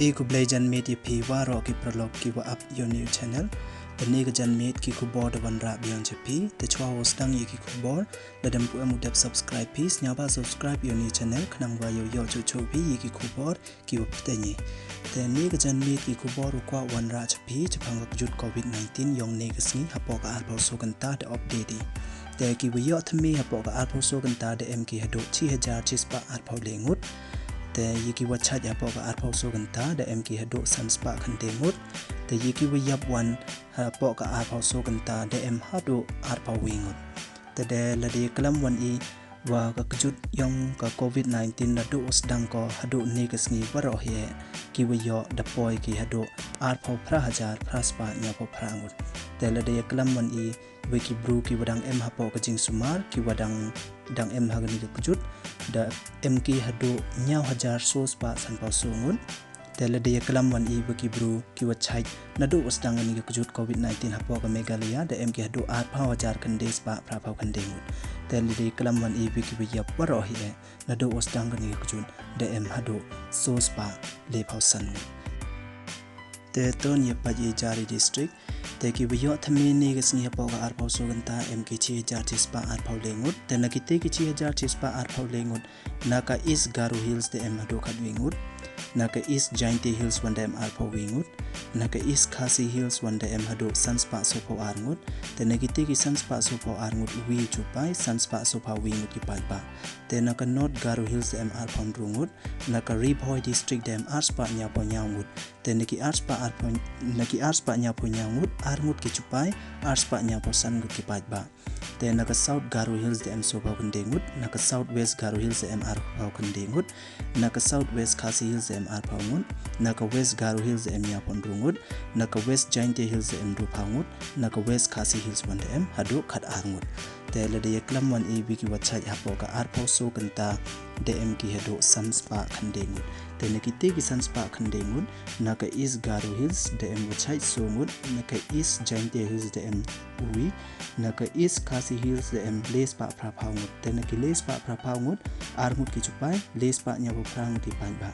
Ego play janmate pi waro ki prolog ki wa up your new channel. The nigga janmate ki kubor the one rap beyond pi. The chwa was dang ki kubor. Let them put a subscribe piece. Now subscribe your new channel. Kanang wa yo chuh pi ki kubor ki wa ptenye. The nigga janmate ki kubor kwa one rap pi. Chapang kjut Covid-19 yong niggas ni hapoka alpo soganta the update. The ki wa yo thmi hapoka alpo soganta the mk hado chi hajar chispa alpo lengut. The yiki wa chat ya poka arpo soganta the mk hado sanspa khandemut the yiki wa yap one poka arpo soganta the m hado arpo wingut the la de klam one e wa ka kjut yong ka Covid-19 na do usdang ko hado negas ni waro he ki wa yo the boy ki hado arpo prahajar praspa nya po prangut the la de klam one e wiki bru ki wadang m hapo ka jing sumar ki wadang dang m hagani ka kjut da mk hado nyaw hajar sos pa sanpaw sungun tele de kalam wan i wiki bru ki wachai nadu usdang ni ka kjut Covid-19 hapo ka Meghalaya da mk hado at pa hajar kandes pa prapaw kandengut tele de kalam wan i wiki biya waro hi nadu usdang ni ka kjut da m hado sos pa le paw san te ton ye pa ye jari district te ki biyo thami ni gas ni hapo ka arpaw soganta mk chi jar chispa arpaw lengut te nakite ki chi jar chispa arpaw lengut naka is garu hills te em hado kadwingut naka is jainte hills wanda em arpaw wingut naka is khasi hills wanda em hado sanspa sopo arngut te nakite ki sanspa sopo arngut wi chupai sanspa sopa wingut ki palpa te naka north garu hills em arpaw rungut naka ribhoy district em arspa nyapo nyangut te naki arspa arpaw naki arspa nyapo nyangut arngut ki chupai arspa nyapo sangut ki palpa te naka south garu hills em sopa kandengut naka south west garu hills em arpaw kandengut naka south west khasi hills em arpaw ngut naka west garu hills em nyapo rungut naka west jainte hills em rupangut naka west khasi hills wanda em hado khat arngut te la de klam wan e biki wachai hapo ka arpaw so kanta de em ki hado sanspa khandengut te nakite ki sanspa khandengut naka is garu hills de em wachai songut naka is jainte hills de em uwi naka is khasi hills de em lespa prapangut te naki lespa prapangut arngut ki chupai lespa nyapo prangut ki panba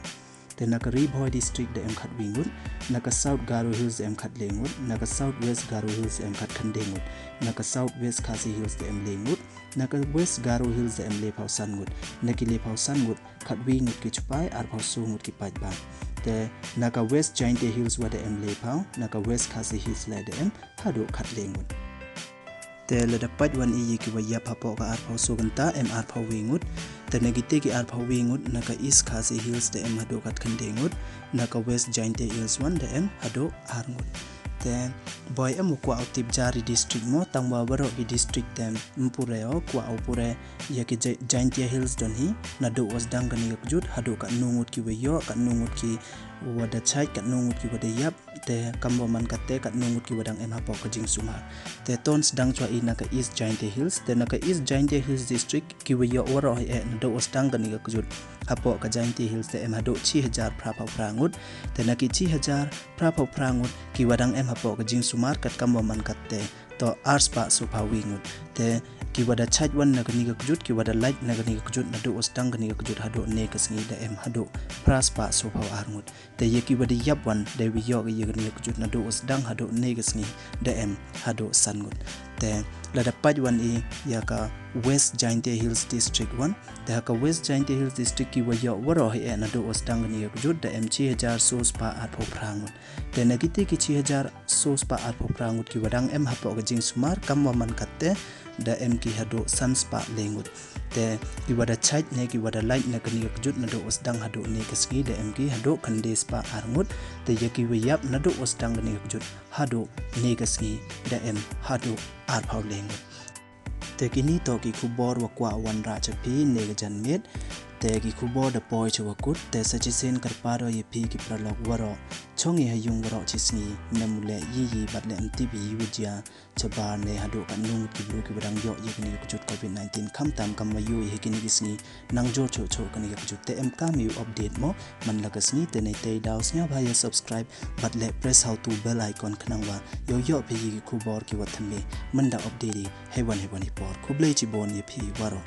te naka ribhoy district de em khat wingut naka south garu hills em khat lengut naka south west garu hills em khat khandengut naka south west khasi hills de em lengut naka west garu hills de em lepaw sangut naki lepaw sangut khat wingut ki chupai arpaw sungut ki pajba te naka west jainte hills wa de em lepaw naka west khasi hills la de em hado khat lengut te la dapat wan i ki wa yap hapo ka arpaw soganta em arpaw wingut te negite ki arpaw wingut naka east khasi hills de em hado kat khandengut naka west jainte hills wan de em hado arngut te boy em kwa outip jari district mo tangwa baro ki district tem mpureo kwa upure ya ki jainte hills don hi nado was dangani kjut hado ka nungut ki weyo ka nungut ki wada chai ka nungut ki wada yap te kambo man katte ka nungut ki wadang em hapo ka jing sumar te tons dang chwa i naka east jainte hills te naka east jainte hills district ki weyo waro he nado was dangani kjut hapo ka jainte hills te em hado chi hajar prapaw prangut te naki chi hajar prapaw prangut ki wadang em hapo ka jing sumar kat kambo man katte to arspa sopa wingut te ki wada chaj wan nagani kjut ki wada light nagani kjut nado ostang gani kjut hado nekas ngi da em hado praspa sopa arngut te yeki wada yap wan de wi yo gi gani kjut nado osdang hado negas ngi da em hado sangut te la da paj wan e yaka west jainte hills district 1 te ka west jainte hills district ki wayo waro he nado osdang gani kjut da em 6000 sos pa atho prangut te nagite ki 6000 sos pa atho prangut ki wadang em hapo ga jing sumar kam man katte da em ki hado sanspa lengut te ki wada chait ne ki wada light ne kani kjut nado osdang hado ne kasgi da em ki hado khandes pa arngut te yaki wiyap nado osdang ne kjut hado ne kasgi da em hado arpaw lengut te kini to ki khubor wa kwa wan ra chapi ne janmet te ki khubor da poi chawakut te sachisen karparo ye phi ki pralog waro chongi hayung waro chisni namule yi batle mtb wujia chabar ne hado kanung ki bru ki barang yo ye kini kjut Covid-19 khamtam kamayu ye kini gisni nangjo cho kani kjut te em kami update mo man lagasni te nei te daus nya bhaya subscribe batle press how to bell icon khnangwa yo phi ki khubor ki wathame manda update hewan por khublei chi bon ye phi waro